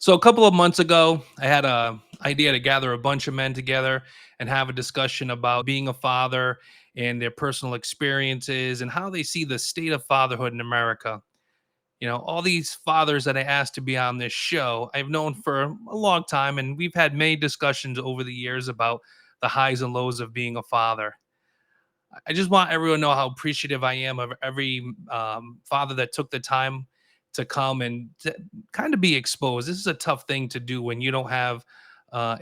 So a couple of months ago, I had a idea to gather a bunch of men together and have a discussion about being a father and their personal experiences and how they see the state of fatherhood in America. All these fathers that I asked to be on this show, I've known for a long time, and we've had many discussions over the years about the highs and lows of being a father. I just want everyone to know how appreciative I am of every father that took the time to come and to kind of be exposed. This is a tough thing to do when you don't have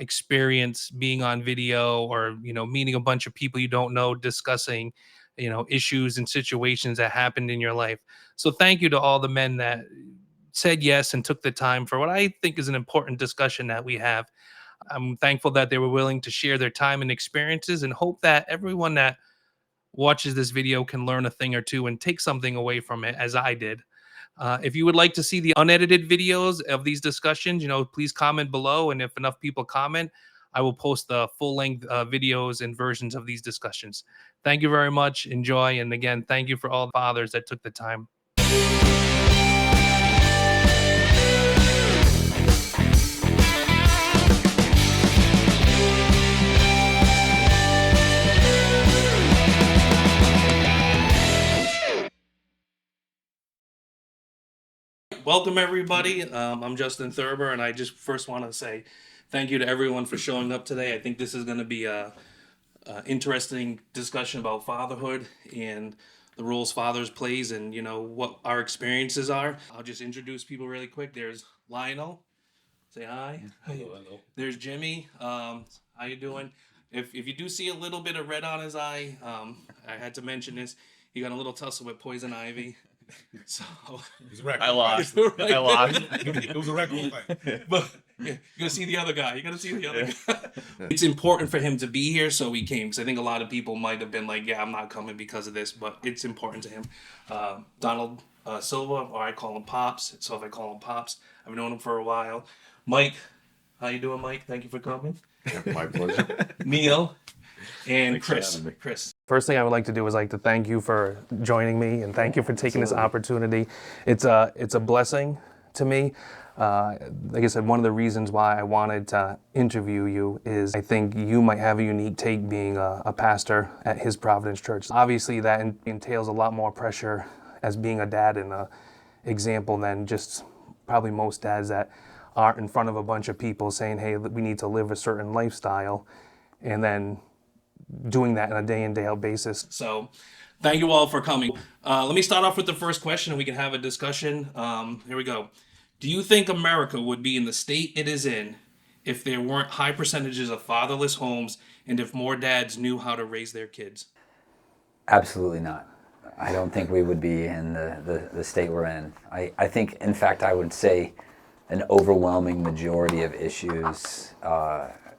experience being on video or meeting a bunch of people you don't know discussing issues and situations that happened in your life. So thank you to all the men that said yes and took the time for what I think is an important discussion that we have. I'm thankful that they were willing to share their time and experiences, and hope that everyone that watches this video can learn a thing or two and take something away from it, as I did. If you would like to see the unedited videos of these discussions, please comment below. And if enough people comment, I will post the full length videos and versions of these discussions. Thank you very much. Enjoy. And again, thank you for all the fathers that took the time. Welcome, everybody. I'm Justin Thurber, and I just first want to say thank you to everyone for showing up today. I think this is going to be a interesting discussion about fatherhood and the roles fathers plays, and what our experiences are. I'll just introduce people really quick. There's Lionel. Say hi. Hello. There's Jimmy. How you doing? If you do see a little bit of red on his eye, I had to mention this. He got a little tussle with poison ivy. So I lost. I lost. It was a record fight. But yeah, you gotta see the other guy. It's important for him to be here, so he came. Because I think a lot of people might have been like, "Yeah, I'm not coming because of this," but it's important to him. Donald Silva, or I call him Pops. So if I call him Pops, I've known him for a while. Mike, how you doing, Mike? Thank you for coming. My pleasure. Neil and Thanks for Chris. having me. Chris. First thing I would like to do is like to thank you for joining me, and thank you for taking this opportunity. It's a blessing to me. Like I said, one of the reasons why I wanted to interview you is I think you might have a unique take being a pastor at His Providence Church. Obviously, that entails a lot more pressure as being a dad and a example than just probably most dads that aren't in front of a bunch of people saying, "Hey, we need to live a certain lifestyle," and then doing that on a day in, day out basis. So thank you all for coming. Let me start off with the first question and we can have a discussion. Here we go. Do you think America would be in the state it is in if there weren't high percentages of fatherless homes and if more dads knew how to raise their kids? Absolutely not. I don't think we would be in the state we're in. I think, in fact, I would say an overwhelming majority of issues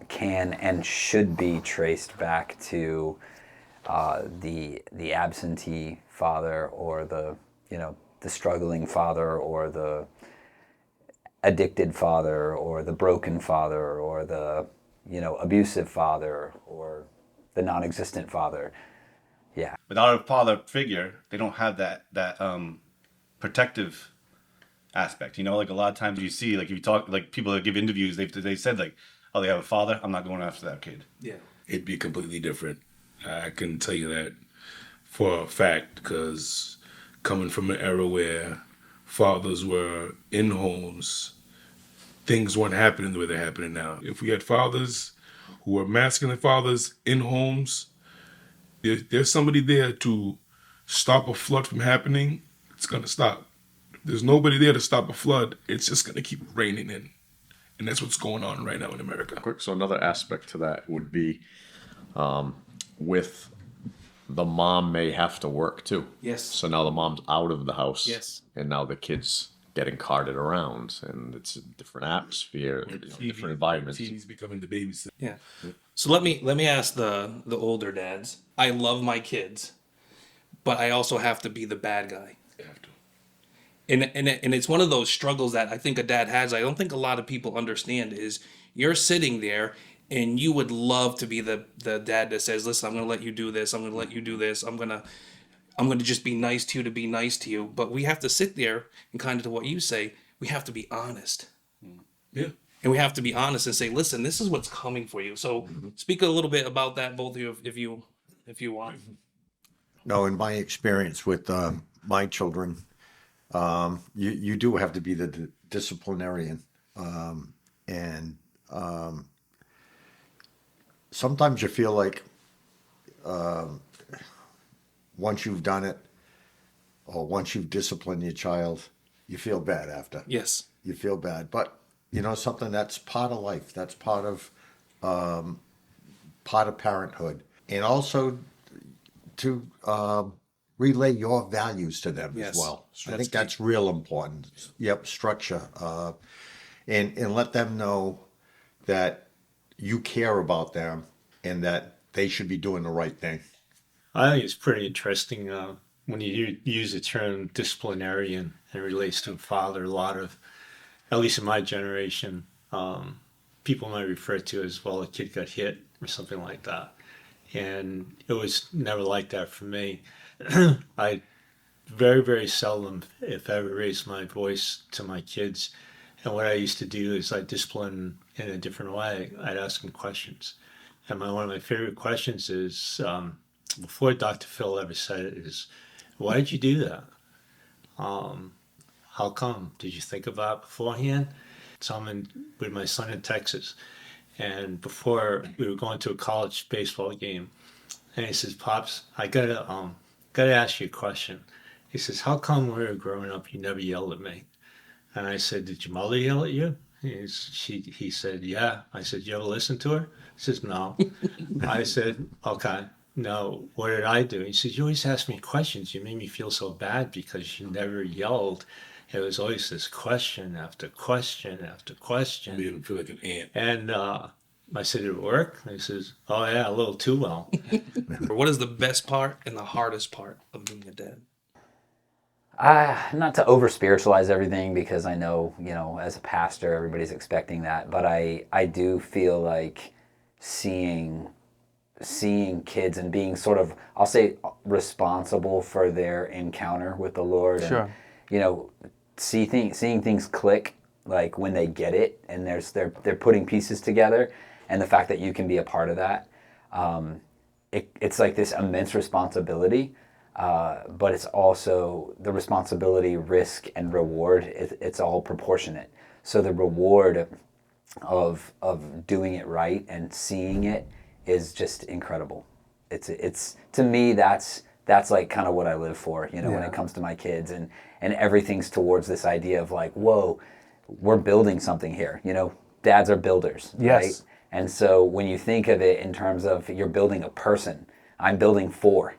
can and should be traced back to the absentee father, or the struggling father, or the addicted father, or the broken father, or the abusive father, or the non-existent father. Yeah. Without a father figure, they don't have that protective aspect. Like a lot of times you see, like if you talk, like people that give interviews, they said like, "Oh, they have a father. I'm not going after that kid." Yeah. It'd be completely different. I can tell you that for a fact, because coming from an era where fathers were in homes, things weren't happening the way they're happening now. If we had fathers who were masculine fathers in homes, there's somebody there to stop a flood from happening. It's going to stop. If there's nobody there to stop a flood, it's just going to keep raining in. And that's what's going on right now in America. So another aspect to that would be with the mom may have to work too. Yes. So now the mom's out of the house. Yes. And now the kid's getting carted around, and it's a different atmosphere, different environments. TV's becoming the babysitter. Yeah. So let me ask the older dads. I love my kids, but I also have to be the bad guy. You have to. And it's one of those struggles that I think a dad has. I don't think a lot of people understand is you're sitting there and you would love to be the dad that says, "Listen, I'm going to let you do this. I'm going to let you do this. I'm going to just be nice to you to be nice to you." But we have to sit there and kind of to what you say, we have to be honest. Yeah. And we have to be honest and say, listen, this is what's coming for you. So speak a little bit about that, both of you, if you want. No, in my experience with my children, you do have to be the disciplinarian, and sometimes you feel like once you've done it or once you've disciplined your child, you feel bad after. Yes. You feel bad, but something that's part of life. That's part of parenthood, and also to relay your values to them Yes. as well. I That's think that's real important. Yep, structure, and let them know that you care about them and that they should be doing the right thing. I think it's pretty interesting when you use the term disciplinarian and it relates to a father. A lot of, at least in my generation, people might refer to as, well, a kid got hit or something like that. And it was never like that for me. I very, very seldom, if ever, raised my voice to my kids. And what I used to do is I discipline in a different way. I'd ask them questions. And one of my favorite questions is, before Dr. Phil ever said it, is, why did you do that? How come? Did you think about it beforehand? So I'm with my son in Texas. And before we were going to a college baseball game, and he says, "Pops, I gotta ask you a question." He says, "How come when we were growing up you never yelled at me?" And I said, "Did your mother yell at you?" He said, "Yeah." I said, "You ever listen to her?" He says, "No." I said, "Okay. No, what did I do?" He says, "You always ask me questions. You made me feel so bad because you never yelled. It was always this question after question after question." Made him feel like an ant. And I said, "Did it work?" And he says, "Oh yeah, a little too well." What is the best part and the hardest part of being a dad? Not to over spiritualize everything, because I know, as a pastor, everybody's expecting that. But I do feel like seeing kids and being sort of, I'll say, responsible for their encounter with the Lord. Sure. And, seeing things click, like when they get it and they're putting pieces together, and the fact that you can be a part of that. It's like this immense responsibility, but it's also the responsibility, risk, and reward. It's all proportionate. So the reward of doing it right and seeing it is just incredible. It's to me, that's like kind of what I live for. When it comes to my kids, and everything's towards this idea of like, whoa, we're building something here. Dads are builders, Yes. right? And so when you think of it in terms of you're building a person, I'm building 4.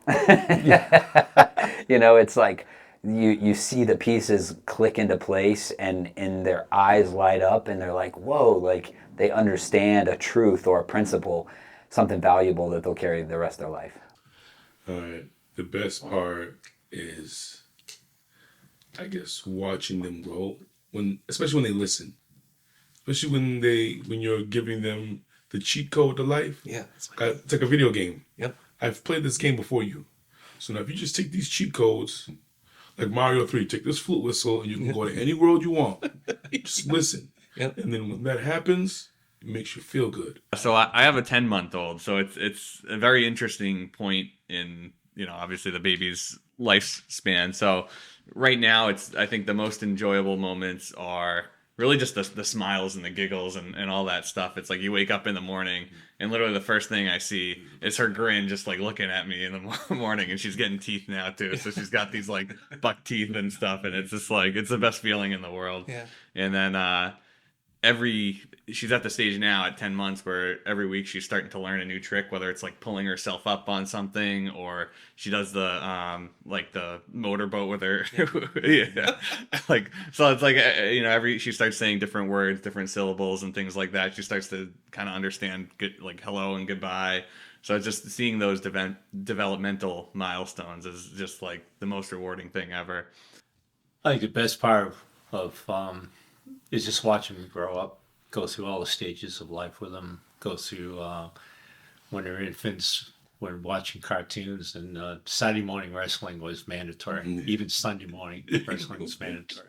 It's like you see the pieces click into place, and their eyes light up, and they're like, whoa, like they understand a truth or a principle, something valuable that they'll carry the rest of their life. All right. The best part is, I guess, watching them grow, especially when they listen. Especially when you're giving them the cheat code to life. Yeah. It's like a video game. Yep. I've played this game before you. So now if you just take these cheat codes, like Mario 3, take this flute whistle and you can go to any world you want. Just listen. Yep. And then when that happens, it makes you feel good. So I have a 10-month-old, so it's a very interesting point in, obviously the baby's lifespan. So right now, I think the most enjoyable moments are really just the smiles and the giggles and all that stuff. It's like you wake up in the morning and literally the first thing I see is her grin, just like looking at me in the morning, and she's getting teeth now too. So she's got these like buck teeth and stuff, and it's just like, it's the best feeling in the world. Yeah. And then she's at the stage now at 10 months where every week she's starting to learn a new trick, whether it's like pulling herself up on something, or she does the like the motorboat with her. Yeah. Like, so it's like, she starts saying different words, different syllables and things like that. She starts to kind of understand like hello and goodbye. So just seeing those developmental milestones is just like the most rewarding thing ever. I think the best part of is just watching them grow up, go through all the stages of life with them, go through when they're infants, when watching cartoons, and Saturday morning wrestling was mandatory. Even Sunday morning wrestling was mandatory.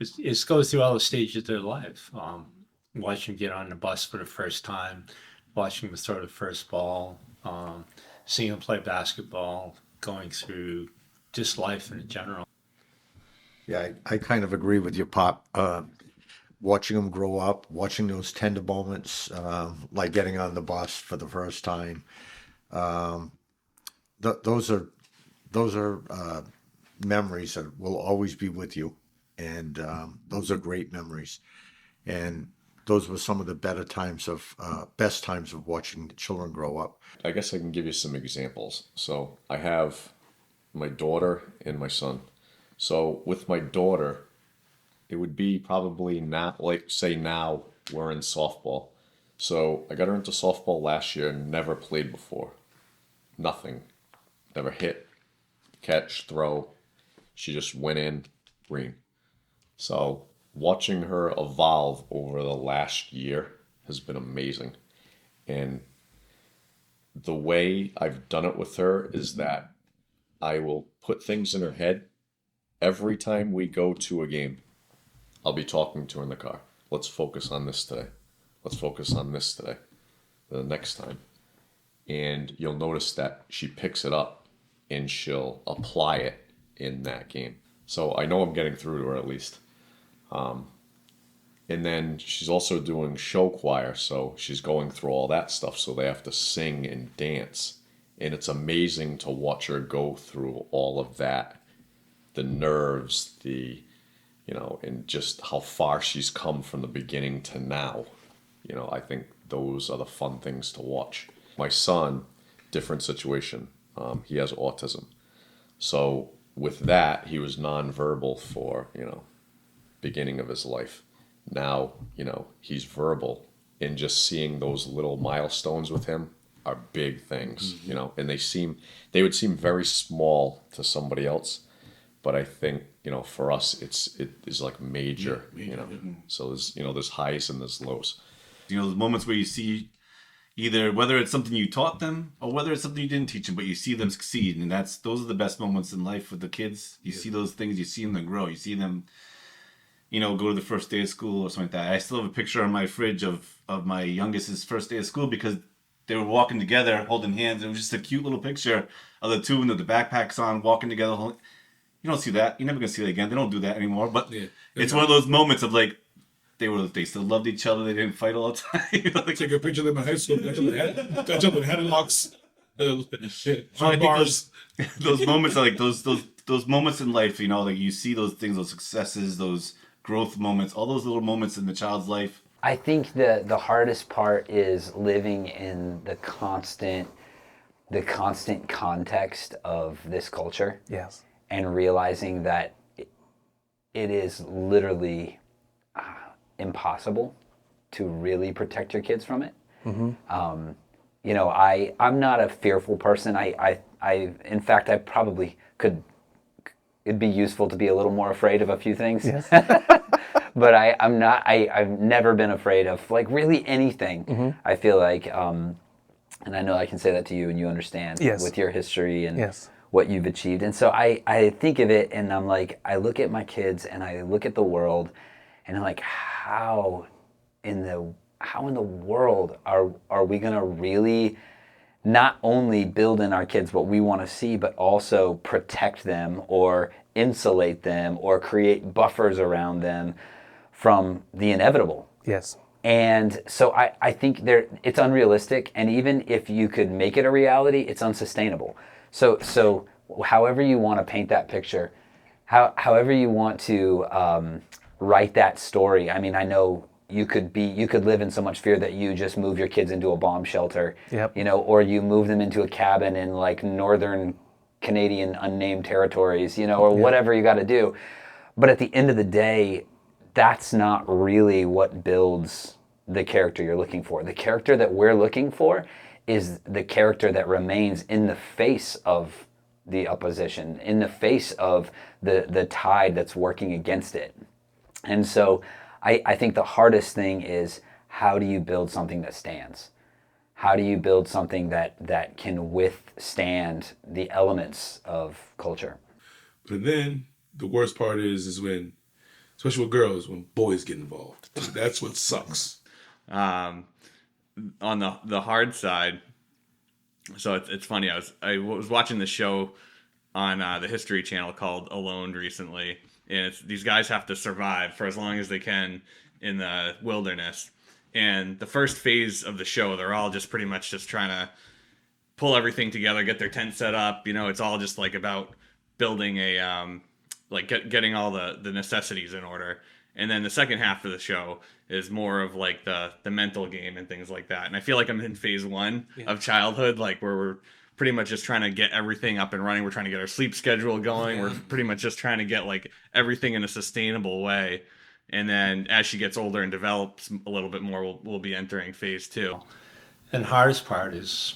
it goes through all the stages of their life. Watching them get on the bus for the first time, watching them throw the first ball, seeing them play basketball, going through just life in general. Yeah, I kind of agree with you, Pop. Watching them grow up, watching those tender moments, like getting on the bus for the first time. Those are memories that will always be with you, and those are great memories. And those were some of the best times of watching the children grow up. I guess I can give you some examples. So I have my daughter and my son. So with my daughter, it would be probably not like, say now we're in softball. So I got her into softball last year, never played before. Nothing. Never hit, catch, throw. She just went in, green. So watching her evolve over the last year has been amazing. And the way I've done it with her is that I will put things in her head every time we go to a game. I'll be talking to her in the car. Let's focus on this today. Let's focus on this today. The next time. And you'll notice that she picks it up and she'll apply it in that game. So I know I'm getting through to her at least. And then she's also doing show choir, so she's going through all that stuff, so they have to sing and dance. And it's amazing to watch her go through all of that. The nerves, and just how far she's come from the beginning to now. I think those are the fun things to watch. My son, different situation. He has autism. So with that, he was nonverbal for, beginning of his life. Now, he's verbal, and just seeing those little milestones with him are big things, and they would seem very small to somebody else, but I think, for us, it is like major, so there's highs and there's lows. Those moments where you see either whether it's something you taught them or whether it's something you didn't teach them, but you see them succeed, and those are the best moments in life with the kids. You see those things, you see them grow, you see them, go to the first day of school or something like that. I still have a picture on my fridge of my youngest's first day of school because they were walking together, holding hands. It was just a cute little picture of the two of them with the backpacks on, walking together. You don't see that. You're never gonna see that again. They don't do that anymore. But it's one of those moments of like they still loved each other. They didn't fight all the time. Take a picture of them in high school. Catch up with headlocks. Bars. Those moments are like those moments in life. Like you see those things, those successes, those growth moments, all those little moments in the child's life. I think the hardest part is living in the constant context of this culture. Yes. And realizing that it is literally impossible to really protect your kids from it. Mm-hmm. I'm not a fearful person. In fact, I probably could. It'd be useful to be a little more afraid of a few things. Yes. But I'm not. I've never been afraid of like really anything. Mm-hmm. I feel like, and I know I can say that to you, and you understand with your history and what you've achieved. And so I think of it, and I'm like, I look at my kids, and I look at the world, and I'm like, how in the world are we gonna really not only build in our kids what we want to see, but also protect them or insulate them or create buffers around them from the inevitable? Yes. And so I think it's unrealistic, and even if you could make it a reality, it's unsustainable. So however you want to paint that picture, however you want to write that story. I mean, I know you could live in so much fear that you just move your kids into a bomb shelter, or you move them into a cabin in like northern Canadian unnamed territories, or whatever you got to do. But at the end of the day, that's not really what builds the character you're looking for. The character that we're looking for is the character that remains in the face of the opposition, in the face of the tide that's working against it. And so I think the hardest thing is, how do you build something that stands? How do you build something that can withstand the elements of culture? But then the worst part is when especially with girls when boys get involved. That's what sucks. On the hard side, so it's funny. I was watching the show on the History Channel called Alone recently, and these guys have to survive for as long as they can in the wilderness. And the first phase of the show, they're all just pretty much just trying to pull everything together, get their tent set up. You know, it's all just like about building a getting all the necessities in order. And then the second half of the show is more of like the mental game and things like that. And I feel like I'm in phase one of childhood, like where we're pretty much just trying to get everything up and running. We're trying to get our sleep schedule going. We're pretty much just trying to get like everything in a sustainable way. And then as she gets older and develops a little bit more, we'll be entering phase two. And the hardest part is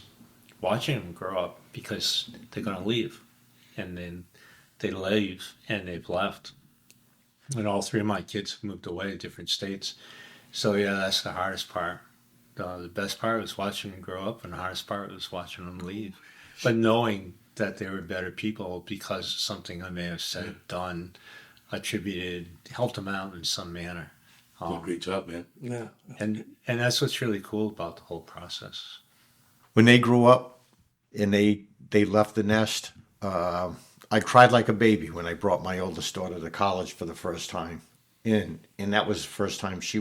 watching them grow up, because they're going to leave. And then they leave, and they've left. And all three of my kids have moved away to different states. So yeah, that's the hardest part. The best part was watching them grow up, and the hardest part was watching them leave. But knowing that they were better people because of something I may have said, done, attributed, helped them out in some manner. Great job, man. Yeah. And that's what's really cool about the whole process. When they grew up and they left the nest, I cried like a baby when I brought my oldest daughter to college for the first time. And that was the first time she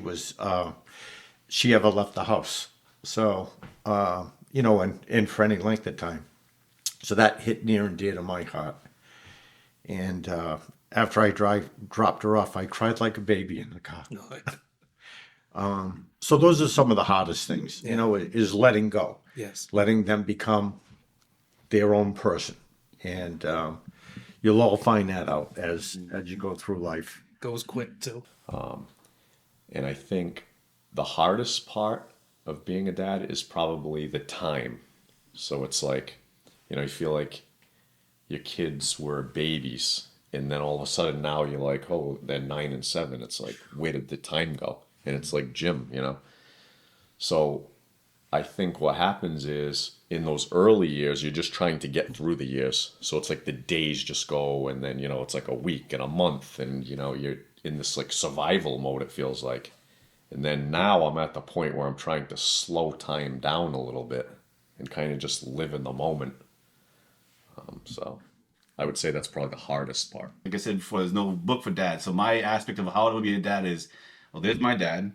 ever left the house. So, and for any length of time. So that hit near and dear to my heart. And after I dropped her off, I cried like a baby in the car. So those are some of the hardest things, is letting go. Yes. Letting them become their own person. And you'll all find that out as you go through life. Goes quick too. And I think the hardest part of being a dad is probably the time. So it's like, you feel like your kids were babies, and then all of a sudden now you're like, oh, they're 9 and 7. It's like, where did the time go? And it's like gym, So I think what happens is in those early years, you're just trying to get through the years. So it's like the days just go, and then, it's like a week and a month, and, you're in this like survival mode, it feels like. And then now I'm at the point where I'm trying to slow time down a little bit and kind of just live in the moment. So I would say that's probably the hardest part. Like I said before, there's no book for dad. So my aspect of how to be a dad is, well, there's my dad,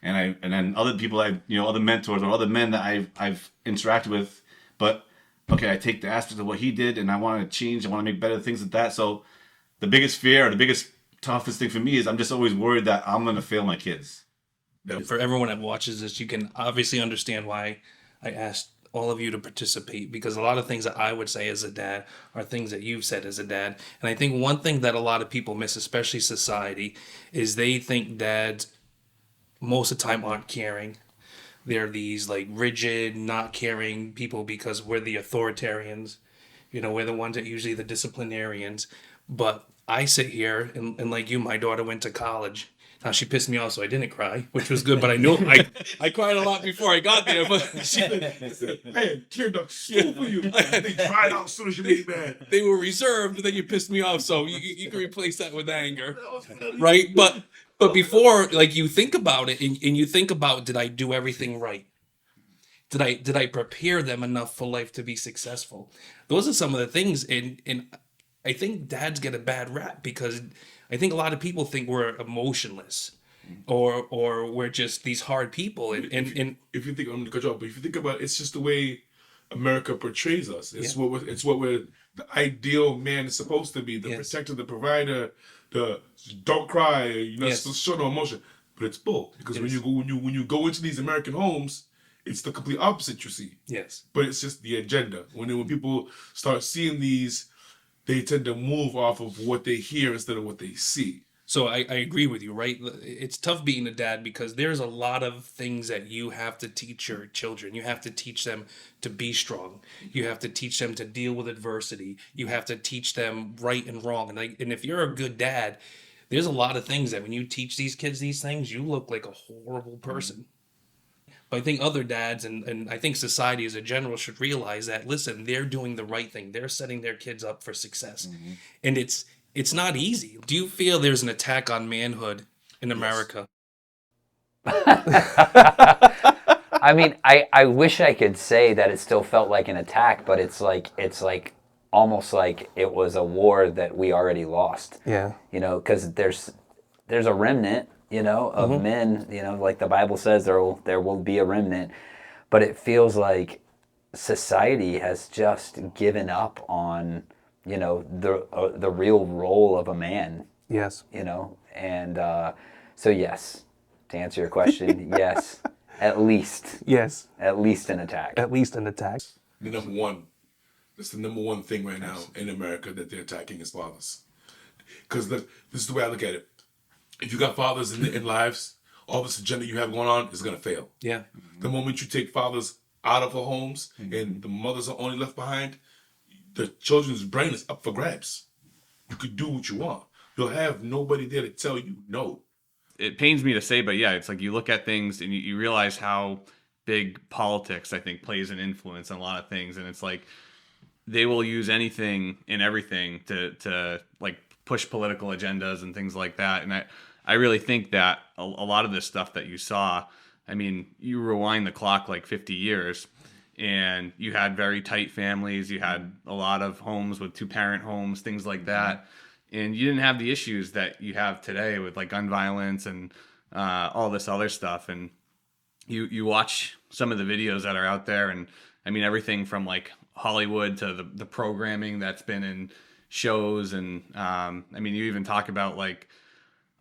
and then other people other mentors or other men that I've interacted with. But okay, I take the aspect of what he did, and I want to change. I want to make better things at that. So the biggest fear, or the biggest toughest thing for me is I'm just always worried that I'm going to fail my kids. For everyone that watches this, you can obviously understand why I asked all of you to participate, because a lot of things that I would say as a dad are things that you've said as a dad. And I think one thing that a lot of people miss, especially society, is they think dads most of the time aren't caring. They're these like rigid, not caring people because we're the authoritarians. We're the ones that usually the disciplinarians. But I sit here and like you, my daughter went to college. Now she pissed me off, so I didn't cry, which was good. But I knew I cried a lot before I got there. But Man, tear ducts so for you. They cried out as soon as you made mad. they were reserved, and then you pissed me off. So you can replace that with anger, right? But before, like, you think about it, and you think about, did I do everything right? Did I prepare them enough for life to be successful? Those are some of the things, and I think dads get a bad rap because I think a lot of people think we're emotionless, or we're just these hard people. And if you think, I'm gonna cut you off, but if you think about it, it's just the way America portrays us. It's what we're the ideal man is supposed to be, the protector, the provider, the don't cry, show no emotion. But it's bull, because when you go into these American homes, it's the complete opposite you see. Yes. But it's just the agenda. When people start seeing these, they tend to move off of what they hear instead of what they see. So I agree with you, right? It's tough being a dad because there's a lot of things that you have to teach your children. You have to teach them to be strong. You have to teach them to deal with adversity. You have to teach them right and wrong. And if you're a good dad, there's a lot of things that when you teach these kids these things, you look like a horrible person. But I think other dads and I think society as a general should realize that, listen, they're doing the right thing. They're setting their kids up for success. And it's not easy. Do you feel there's an attack on manhood in America? I mean, I wish I could say that it still felt like an attack, but it's like almost like it was a war that we already lost. Yeah. You know, because there's a remnant, you know, of men. You know, like the Bible says, there will be a remnant, but it feels like society has just given up on, you know, the real role of a man. Yes. You know, and so yes, to answer your question, yes, at least Yes. an attack. At least an attack. The number one, that's the number one thing right now in America that they're attacking is fathers. Because this is the way I look at it. If you got fathers in lives, all this agenda you have going on is going to fail. Yeah. The moment you take fathers out of our homes and the mothers are only left behind, the children's brain is up for grabs. You could do what you want. You'll have nobody there to tell you no. It pains me to say, but yeah, it's like you look at things and you realize how big politics, I think, plays an influence on a lot of things. And it's like they will use anything and everything to like push political agendas and things like that. And I really think that a lot of this stuff that you saw, I mean, you rewind the clock like 50 years and you had very tight families. You had a lot of homes with 2-parent homes, things like that. And you didn't have the issues that you have today with like gun violence and all this other stuff. And you watch some of the videos that are out there, and I mean everything from like Hollywood to the programming that's been in shows, and I mean you even talk about like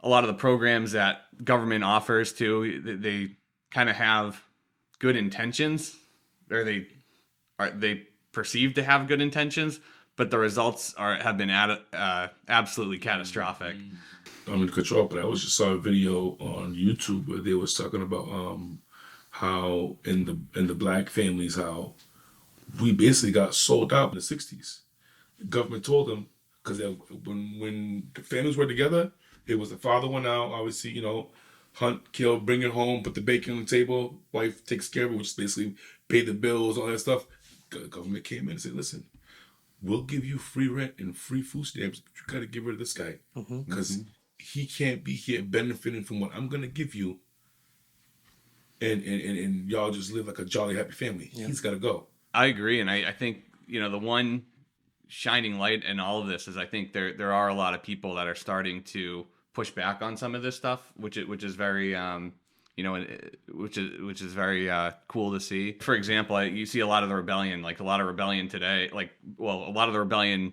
a lot of the programs that government offers too. They kind of have good intentions, or they perceive to have good intentions, but the results have been absolutely catastrophic. I'm going to cut you off, but I just saw a video on YouTube where they was talking about how in the black families, how we basically got sold out in the 60s. The government told them, because when the families were together, it was the father went out, obviously, you know, hunt, kill, bring it home, put the bacon on the table, wife takes care of it, which is basically pay the bills, all that stuff. The government came in and said, listen, we'll give you free rent and free food stamps, but you got to get rid of this guy because he can't be here benefiting from what I'm going to give you. And y'all just live like a jolly, happy family. Yeah. He's got to go. I agree. And I think, you know, the one shining light in all of this is I think there are a lot of people that are starting to push back on some of this stuff, which is very, you know, which is very cool to see. For example, you see a lot of the rebellion, like a lot of rebellion today, like, well, a lot of the rebellion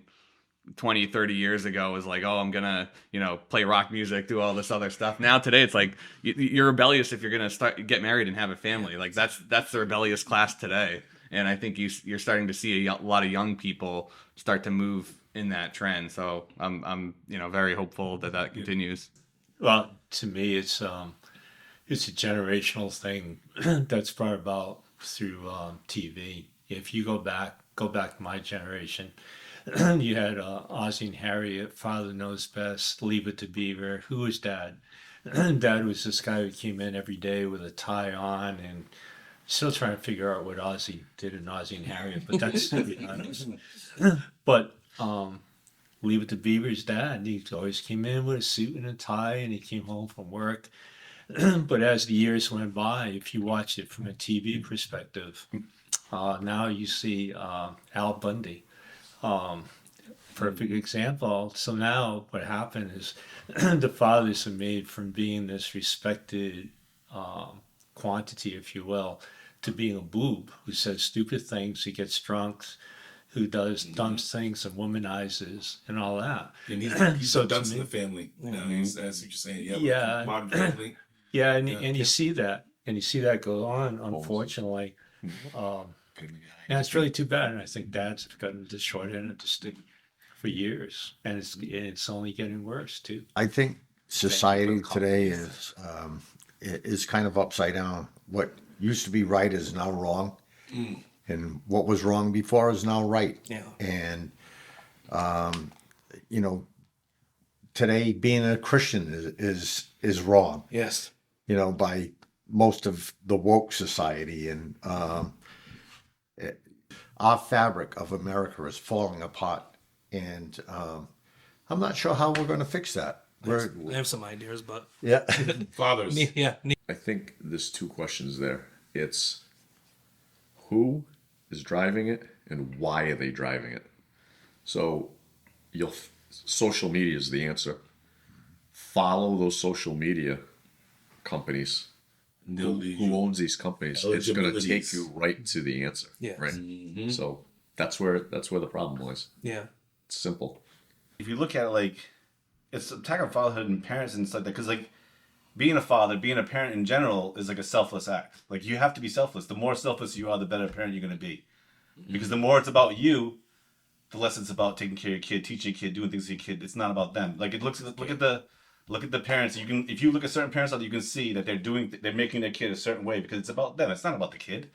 20, 30 years ago was like, oh, I'm gonna, you know, play rock music, do all this other stuff. Now today it's like you're rebellious if you're gonna get married and have a family. Like that's the rebellious class today. And I think you're starting to see a lot of young people start to move in that trend. So I'm you know very hopeful that continues. Well, to me, it's a generational thing that's brought about through TV. If you go back to my generation, you had Ozzie and Harriet, Father Knows Best, Leave It to Beaver. Who was Dad? Dad was this guy who came in every day with a tie on, and still trying to figure out what Ozzie did in Ozzie and Harriet, but that's to be honest. But Leave It to Beaver's dad, he always came in with a suit and a tie, and he came home from work. But as the years went by, if you watch it from a TV perspective, now you see Al Bundy. Perfect example. So now what happened is the fathers are made from being this respected quantity, if you will, to being a boob who says stupid things, who gets drunk, who does dumb things and womanizes and all that. And he's So so to dunce in me- the family. That's what you're saying. Yeah. Modern family. Yeah, and you see that, go on, unfortunately. And it's really too bad. And I think Dad's gotten the short end of the stick for years, and it's only getting worse too. I think society today is kind of upside down. What used to be right is now wrong, and what was wrong before is now right. Yeah. And you know, today being a Christian is wrong. Yes. You know, by most of the woke society, and our fabric of America is falling apart, and I'm not sure how we're going to fix that. I have some ideas, but Yeah. Fathers. yeah, I think there's two questions there. It's who is driving it and why are they driving it? So social media is the answer. Follow those social media companies. They'll lead Who you. owns these companies? It's going to take Eligibilities. you right to the answer. Yes. Right. So that's where the problem lies. yeah. It's simple. If you look at it, like, it's attack on fatherhood and parents and stuff like that, because like being a father, being a parent in general is like a selfless act. Like you have to be selfless. The more selfless you are, the better parent you're going to be. Because the more it's about you, the less it's about taking care of your kid, teaching your kid, doing things for your kid. It's not about them. Like look at the parents. You can, if you look at certain parents out there, you can see that they're making their kid a certain way because it's about them. It's not about the kid.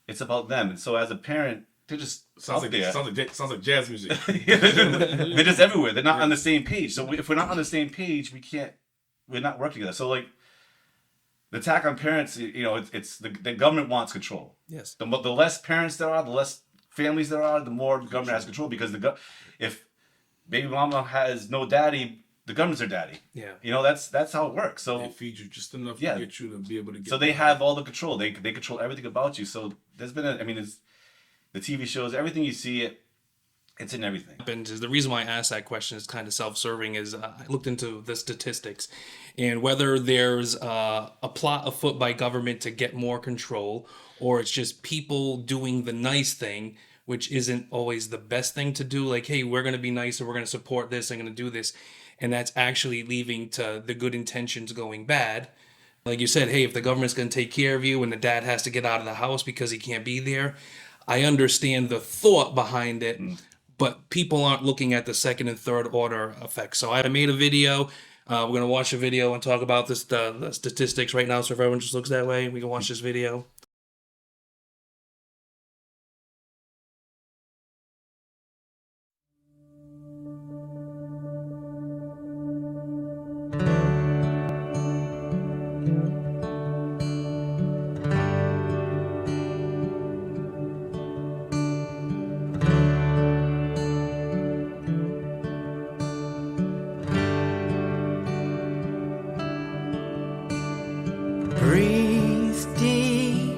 It's about them. And so as a parent, they're just Sounds out like there. sounds like jazz music. They're just everywhere. They're not on the same page. So if we're not on the same page, we're not working together. So like the attack on parents, it's the government wants control. Yes. The less parents there are, the less families there are, the more the government has control because if baby mama has no daddy, the government's their daddy. Yeah. That's how it works. So They feed you just enough Yeah. to get you to be able to get. so they have all the control. They control everything about you. So there's been it's the TV shows, everything you see, it's in everything. Happens is the reason why I asked that question is kind of self-serving is I looked into the statistics and whether there's a plot afoot by government to get more control or it's just people doing the nice thing, which isn't always the best thing to do. Like, hey, we're going to be nice and we're going to support this and going to do this. And that's actually leaving to the good intentions going bad. Like you said, hey, if the government's going to take care of you and the dad has to get out of the house because he can't be there, I understand the thought behind it, but people aren't looking at the second and third order effects. So I made a video. We're going to watch the video and talk about this, the statistics right now. So if everyone just looks that way, we can watch this video. Breathe deep.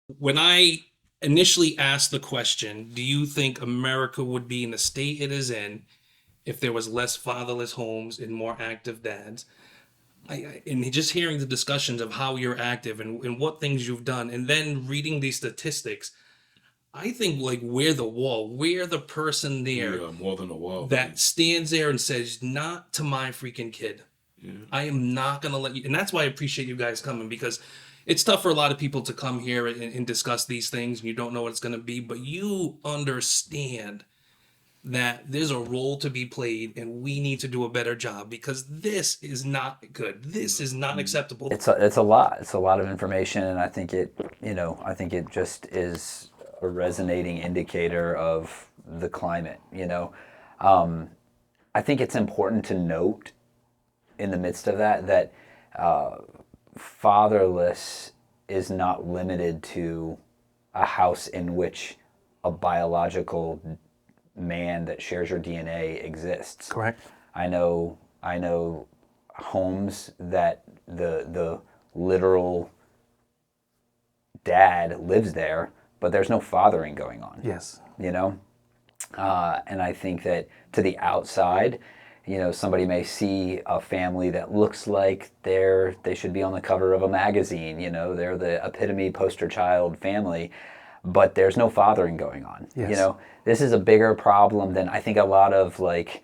When I initially asked the question, do you think America would be in the state it is in if there was less fatherless homes and more active dads? And just hearing the discussions of how you're active and what things you've done, and then reading these statistics, I think like we're the wall, we're the person there Yeah, more than a wall. that stands there and says, "Not to my freaking kid. I am not gonna let you." And that's why I appreciate you guys coming, because it's tough for a lot of people to come here and discuss these things, and you don't know what it's gonna be, but you understand that there's a role to be played and we need to do a better job, because this is not good. This is not acceptable. It's a lot. It's a lot of information, and I think it just is a resonating indicator of the climate. I think it's important to note in the midst of that fatherless is not limited to a house in which a biological man that shares your DNA exists. Correct. I know homes that the literal dad lives there, but there's no fathering going on. Yes. And I think that to the outside, somebody may see a family that looks like they should be on the cover of a magazine. They're the epitome poster child family, but there's no fathering going on. Yes. This is a bigger problem than I think a lot of like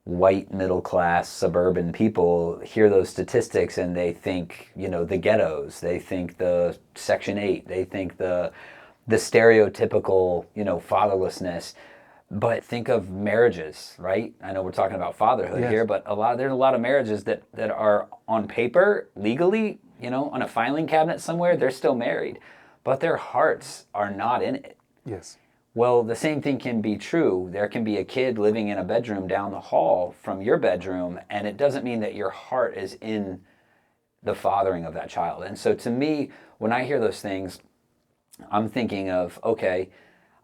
white middle class suburban people hear those statistics and they think, the ghettos, they think the Section 8, they think the stereotypical, fatherlessness. But think of marriages, right? I know we're talking about fatherhood here, but there's a lot of marriages that are on paper, legally, on a filing cabinet somewhere, they're still married, but their hearts are not in it. Yes. Well, the same thing can be true. There can be a kid living in a bedroom down the hall from your bedroom, and it doesn't mean that your heart is in the fathering of that child. And so to me, when I hear those things, I'm thinking of, okay,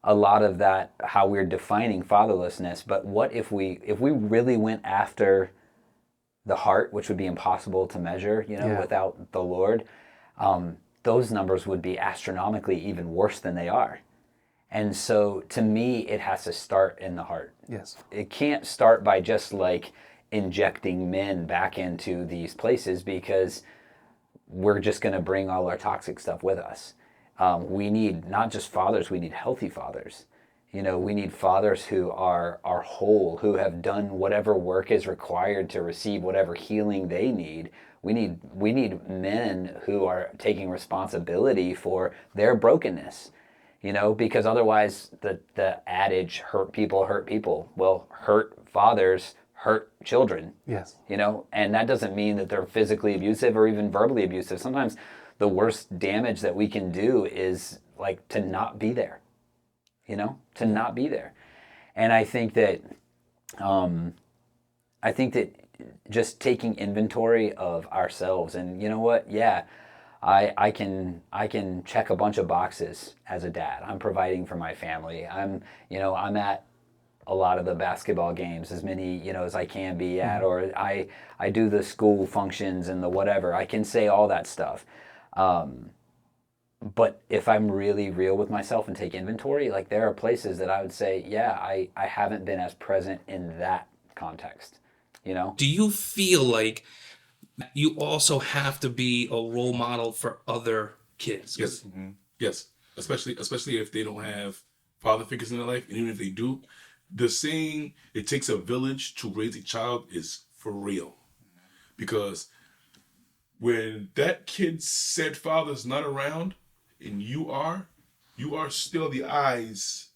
a lot of that, how we're defining fatherlessness, but what if we really went after the heart, which would be impossible to measure, without the Lord, those numbers would be astronomically even worse than they are. And so to me, it has to start in the heart. Yes. It can't start by just like injecting men back into these places, because we're just going to bring all our toxic stuff with us. We need not just fathers, we need healthy fathers. We need fathers who are whole, who have done whatever work is required to receive whatever healing they need. We need men who are taking responsibility for their brokenness. Because otherwise the adage, hurt people, well, hurt fathers hurt children. Yes. And that doesn't mean that they're physically abusive or even verbally abusive. Sometimes the worst damage that we can do is like to not be there, to not be there. And I think that just taking inventory of ourselves, and you know what? Yeah, I can check a bunch of boxes as a dad. I'm providing for my family. I'm at a lot of the basketball games, as many, as I can be at, or I do the school functions and the whatever. I can say all that stuff. But if I'm really real with myself and take inventory, like there are places that I would say, yeah, I haven't been as present in that context, Do you feel like you also have to be a role model for other kids? Yes. Yes. Especially if they don't have father figures in their life, and even if they do, the saying "it takes a village to raise a child" is for real. Because when that kid's said father's not around, and you are still the eyes.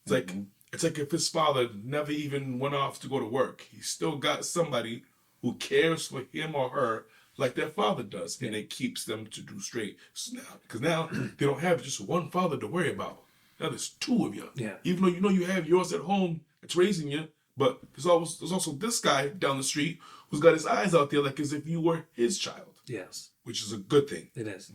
It's like if his father never even went off to go to work, he's still got somebody who cares for him or her like their father does, and it keeps them to do straight. So because now they don't have just one father to worry about. Now there's two of you. Yeah. Even though you have yours at home that's raising you, but there's also this guy down the street who's got his eyes out there like as if you were his child. Yes. Which is a good thing. It is.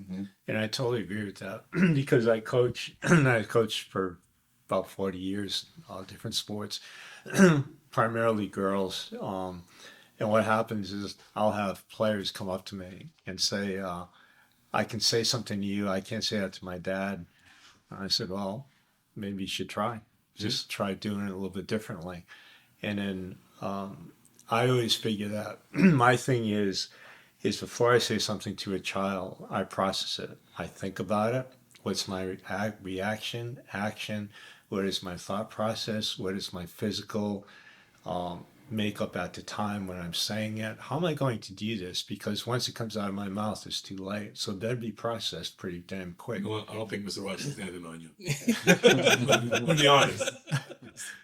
And I totally agree with that because I coach, I coached for about 40 years, different sports, primarily girls. And what happens is I'll have players come up to me and say, I can say something to you. I can't say that to my dad. I said, well, maybe you should try. Just try doing it a little bit differently. And then I always figure that my thing is before I say something to a child, I process it. I think about it. What's my reaction, action? What is my thought process? What is my physical makeup at the time when I'm saying it? How am I going to do this? Because once it comes out of my mouth, it's too late. So it better be processed pretty damn quick. Well, I don't think Mr. Rush is standing on you. To be honest,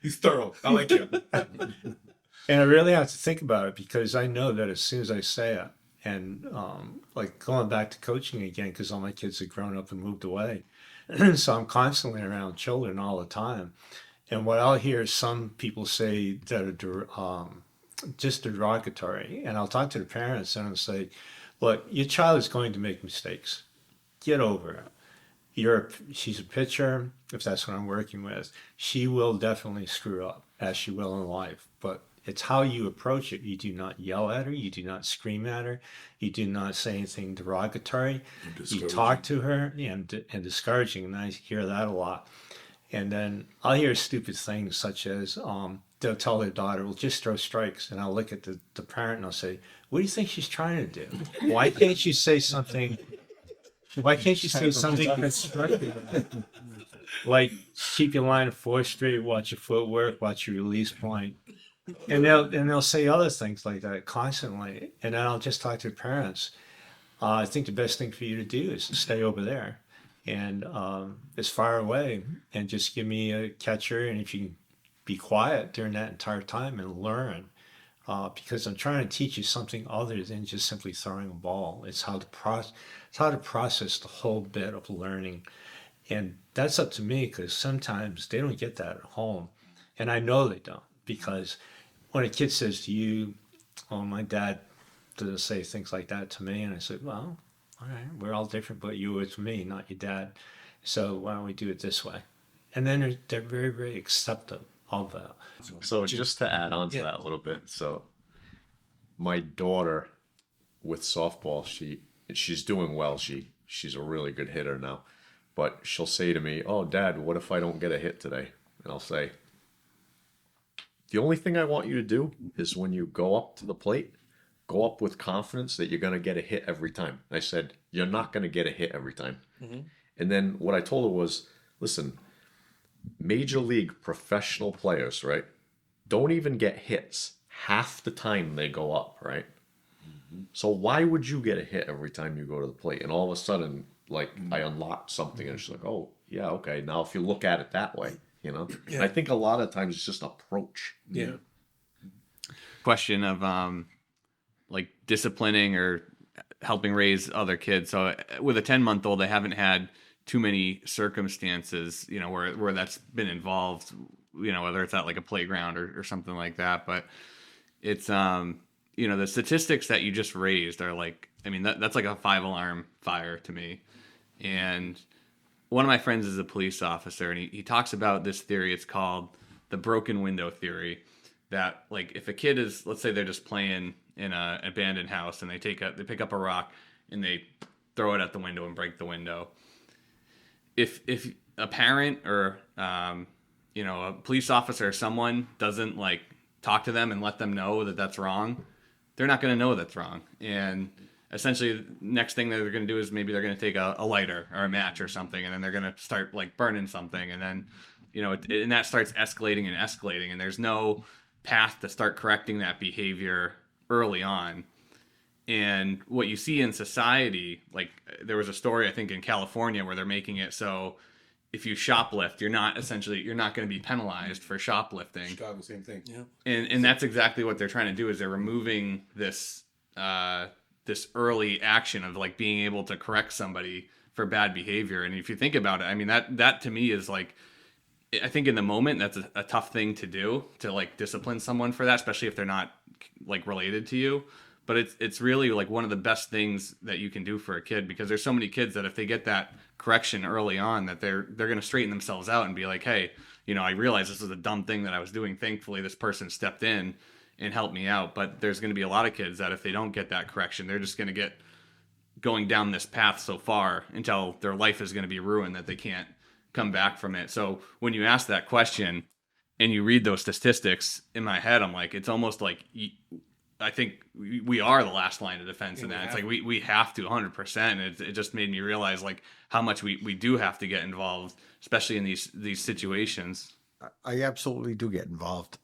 he's thorough. I like him. And I really have to think about it because I know that as soon as I say it, and like going back to coaching again, because all my kids have grown up and moved away. So I'm constantly around children all the time. And what I'll hear some people say that are just derogatory, and I'll talk to the parents and I'll say, look, your child is going to make mistakes. Get over it. She's a pitcher, if that's what I'm working with. She will definitely screw up, as she will in life. But it's how you approach it. You do not yell at her. You do not scream at her. You do not say anything derogatory. You talk to her and discouraging, and I hear that a lot. And then I'll hear stupid things such as they'll tell their daughter, well, just throw strikes. And I'll look at the parent and I'll say, what do you think she's trying to do? Why can't you say something? Why can't you say something constructive? Like, keep your line of force straight, watch your footwork, watch your release point. And they'll say other things like that constantly. And then I'll just talk to the parents. I think the best thing for you to do is to stay over there and as far away and just give me a catcher. And if you can be quiet during that entire time and learn, because I'm trying to teach you something other than just simply throwing a ball. It's how to process the whole bit of learning. And that's up to me because sometimes they don't get that at home. And I know they don't, because when a kid says to you, oh, my dad doesn't say things like that to me. And I said, well, all right, we're all different, but you it's me, not your dad. So why don't we do it this way? And then they're very, very accepting of that. So just to add on to that a little bit, so my daughter with softball, she's doing well. She's a really good hitter now, but she'll say to me, "Oh, Dad, what if I don't get a hit today?" And I'll say, "The only thing I want you to do is when you go up to the plate, go up with confidence that you're gonna get a hit every time." I said, "You're not gonna get a hit every time." And then what I told her was, "Listen, major league professional players, right, don't even get hits half the time they go up, right? So why would you get a hit every time you go to the plate?" And all of a sudden, like, I unlocked something, and she's like, "Oh, yeah, okay. Now if you look at it that way, you know." And I think a lot of times it's just approach. Yeah. Question of like disciplining or helping raise other kids. So with a 10-month-old, I haven't had too many circumstances, you know, where that's been involved, you know, whether it's at like a playground or something like that. But it's you know, the statistics that you just raised are like, I mean, that's like a 5-alarm fire to me. And one of my friends is a police officer, and he talks about this theory. It's called the broken window theory. That, like, if a kid is, let's say they're just playing in an abandoned house, and they pick up a rock and they throw it at the window and break the window. If a parent or you know, a police officer or someone doesn't like talk to them and let them know that that's wrong, they're not going to know that's wrong. And essentially, next thing that they're going to do is maybe they're going to take a lighter or a match or something, and then they're going to start like burning something, and then, you know, and that starts escalating, and there's no path to start correcting that behavior early on. And what you see in society, like there was a story I think in California where they're making it so if you shoplift, you're not going to be penalized for shoplifting. Chicago, same thing. Yeah. And that's exactly what they're trying to do, is they're removing this this early action of like being able to correct somebody for bad behavior. And if you think about it, I mean, that to me is like, I think in the moment that's a tough thing to do, to like discipline someone for that, especially if they're not like related to you. But it's really like one of the best things that you can do for a kid, because there's so many kids that if they get that correction early on, that they're going to straighten themselves out and be like, hey, you know, I realize this was a dumb thing that I was doing. Thankfully, this person stepped in and helped me out. But there's going to be a lot of kids that if they don't get that correction, they're just going to get going down this path so far until their life is going to be ruined that they can't come back from it. So when you ask that question and you read those statistics, in my head, I'm like, it's almost like I think we are the last line of defense in that. It's like we have to 100%. It just made me realize like how much we do have to get involved, especially in these situations. I absolutely do get involved.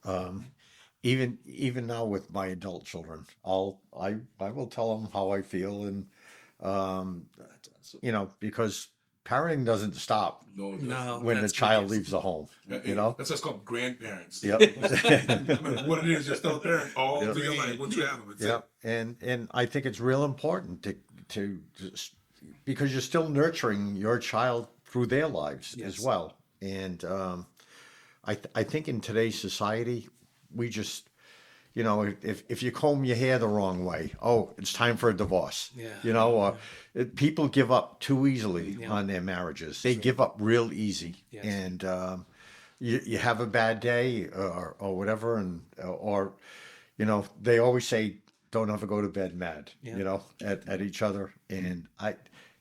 Even now with my adult children, I will tell them how I feel, and because parenting doesn't stop No, when the that's child good. leaves the home. That's what's called grandparents. Yep. I mean, what it is, you're still a parent all Yep. through your life. Once you have them, it's Yep. And I think it's real important to just, because you're still nurturing your child through their lives as well. And I think in today's society, we just, if you comb your hair the wrong way, oh, it's time for a divorce. Yeah. Or people give up too easily on their marriages. They give up real easy. Yes. And you have a bad day or whatever, or they always say, don't ever go to bed mad, at each other. And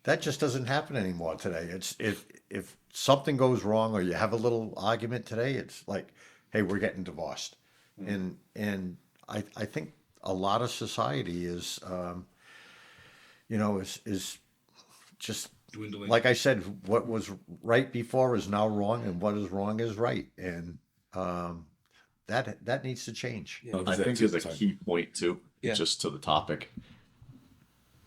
that just doesn't happen anymore today. It's if something goes wrong or you have a little argument today, it's like, hey, we're getting divorced. And I think a lot of society is just dwindling. like I said, what was right before is now wrong, and what is wrong is right. And that needs to change. I think there's a key point too, just to the topic,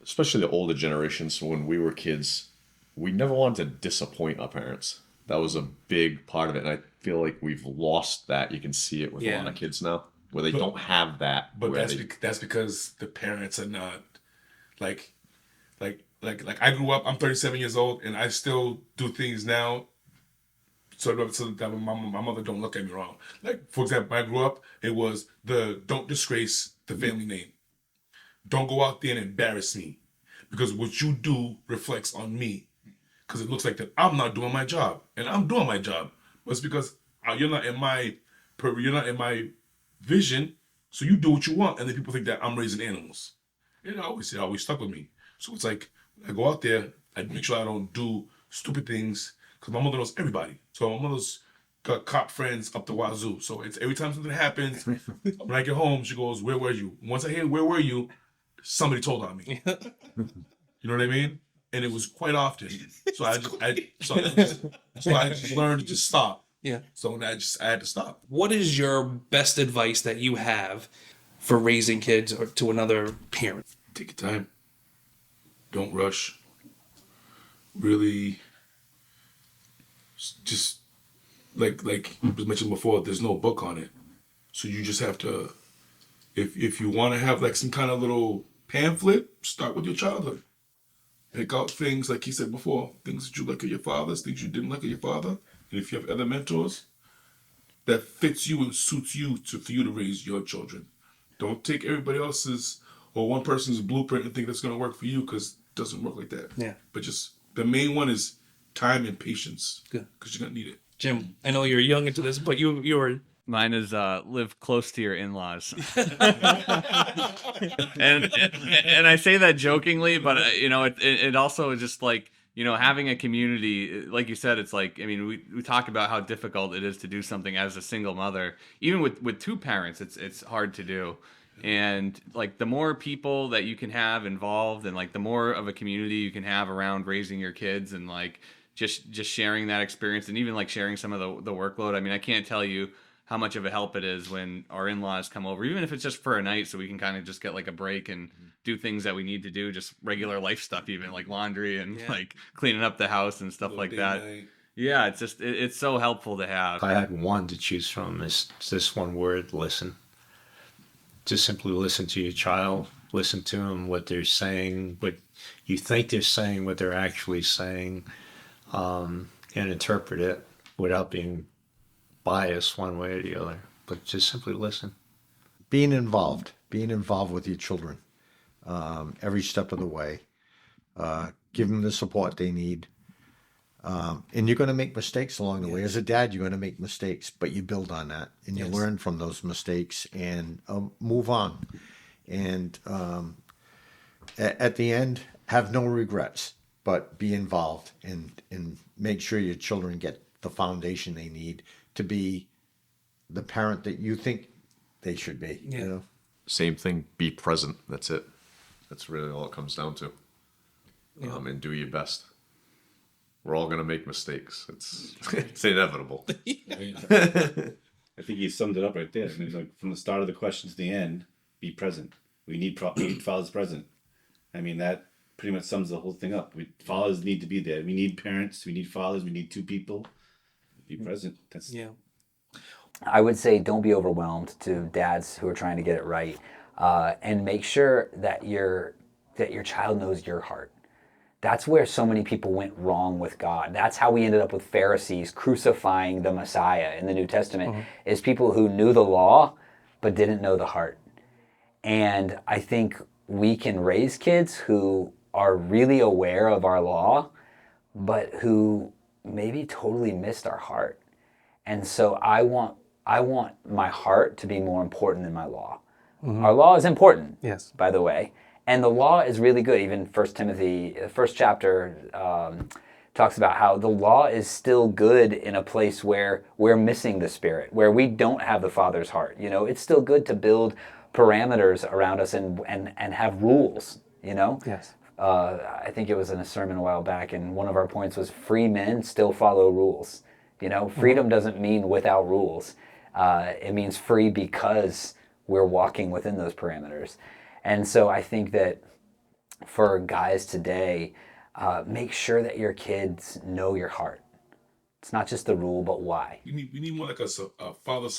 especially the older generations. When we were kids, we never wanted to disappoint our parents. That was a big part of it, and I feel like we've lost that. You can see it with a lot of kids now, where they don't have that. But that's because the parents are not like I grew up. I'm 37 years old, and I still do things now so that my mother don't look at me wrong. Like, for example, when I grew up, it was don't disgrace the family name. Don't go out there and embarrass me, because what you do reflects on me. Because it looks like that I'm not doing my job, and I'm doing my job. But it's because you're not in my vision, so you do what you want, and then people think that I'm raising animals. It always stuck with me. So it's like, I go out there, I make sure I don't do stupid things, because my mother knows everybody. So my mother's got cop friends up the wazoo. So it's every time something happens, when I get home, she goes, "Where were you?" Once I hear "Where were you?" somebody told on me. You know what I mean? And it was quite often. So I just learned to just stop. Yeah. So I had to stop. What is your best advice that you have for raising kids or to another parent? Take your time. Don't rush. Really, just like was mentioned before, there's no book on it. So you just have to, if you want to have like some kind of little pamphlet, start with your childhood. Pick out things, like he said before, things that you like at your father's, things you didn't like at your father. And if you have other mentors, that fits you and suits you for you to raise your children. Don't take everybody else's or one person's blueprint and think that's going to work for you, because it doesn't work like that. Yeah. But just the main one is time and patience. Good. Because you're going to need it. Jim, I know you're young into this, but you were... Mine is live close to your in-laws. and I say that jokingly, but it also is just like, having a community, like you said, it's like, I mean, we talk about how difficult it is to do something as a single mother. Even with two parents, it's hard to do. And like, the more people that you can have involved, and like the more of a community you can have around raising your kids, and like just sharing that experience, and even like sharing some of the workload. I mean, I can't tell you how much of a help it is when our in-laws come over, even if it's just for a night, so we can kind of just get like a break and do things that we need to do, just regular life stuff, even like laundry and like cleaning up the house and stuff like that. Night. Yeah, it's just it's so helpful to have. If I had one to choose from, it's this one word: listen. Just simply listen to your child. Listen to them, what they're saying, what you think they're saying, what they're actually saying, and interpret it without being biased one way or the other. But just simply listen. Being involved with your children, every step of the way. Give them the support they need. And you're going to make mistakes along the way. As a dad, you're going to make mistakes, but you build on that, and you learn from those mistakes and move on. And at the end, have no regrets, but be involved and make sure your children get the foundation they need to be the parent that you think they should be. Yeah. You know? Same thing. Be present. That's it. That's really all it comes down to. And do your best. We're all gonna make mistakes. It's inevitable. I think you summed it up right there. I mean, like from the start of the question to the end, be present. We need fathers present. I mean, that pretty much sums the whole thing up. Fathers need to be there. We need parents. We need fathers. We need two people. Be present. That's Yeah. I would say don't be overwhelmed to dads who are trying to get it right, and make sure that your child knows your heart. That's where so many people went wrong with God. That's how we ended up with Pharisees crucifying the Messiah in the New Testament, is people who knew the law but didn't know the heart. And I think we can raise kids who are really aware of our law, but who maybe totally missed our heart. And so I want my heart to be more important than my law. Our law is important, Yes. by the way. And the law is really good. Even 1 Timothy, the first chapter, talks about how the law is still good in a place where we're missing the Spirit, where we don't have the Father's heart. You know, it's still good to build parameters around us and have rules, you know? Yes. I think it was in a sermon a while back, and one of our points was free men still follow rules. You know, freedom doesn't mean without rules. It means free because we're walking within those parameters. And so I think that for guys today, make sure that your kids know your heart. It's not just the rule, but why. We need more like a fatherhood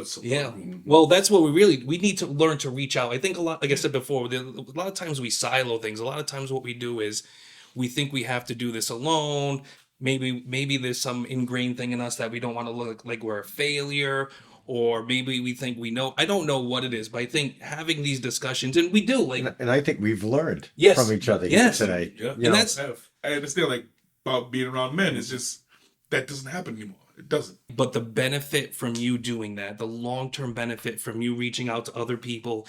support. Yeah. Well, that's what we need to learn to reach out. I think a lot, like I said before, a lot of times we silo things. A lot of times what we do is we think we have to do this alone. Maybe there's some ingrained thing in us that we don't want to look like we're a failure, or maybe we think we know. I don't know what it is, but I think having these discussions, and we do, like, And I think we've learned Yes. from each other Yes. today. Yeah. And that's- I understand like about being around men. It's just that doesn't happen anymore. It doesn't. but the benefit from you doing that, the long-term benefit from you reaching out to other people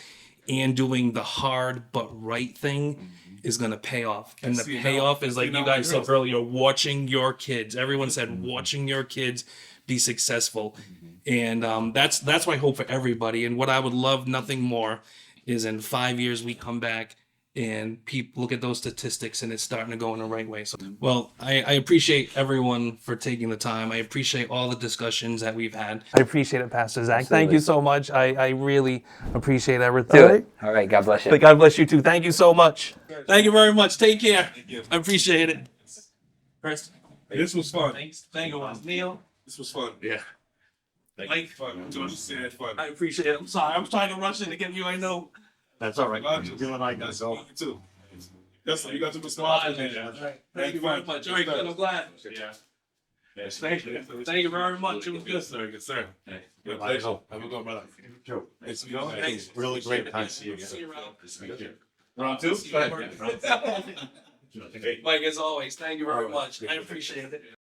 and doing the hard but right thing is going to pay off. And the see it payoff now. is, I like see it you now guys with said girls. earlier, watching your kids. Everyone said watching your kids be successful. And that's my hope for everybody. And what I would love nothing more is in 5 years we come back and people look at those statistics and it's starting to go in the right way. So, well, I appreciate everyone for taking the time. I appreciate all the discussions that we've had. I appreciate it, Pastor Zach. Thank you so much. I really appreciate everything. Do it. All right, God bless you. God bless you too. Thank you so much. Thank you very much. Take care. I appreciate it. Chris. This was fun. Thank you, Neil. This was fun. Yeah. Mike. Fun. George said fun. I appreciate it. I'm sorry. I was trying to rush it to get you. I know. That's all right. Roger. You and I got That's to go. you too. Yes, you got to Mr. All Austin. right. Thank you very much. All right, good. I'm glad. Yeah. Thank you. Thank you very much. It was good. Sir, good sir. Good pleasure. Have a good brother. It's Thanks. Really great time to see you See again. you around. Round two? Mike, as always, thank you very much. I appreciate it.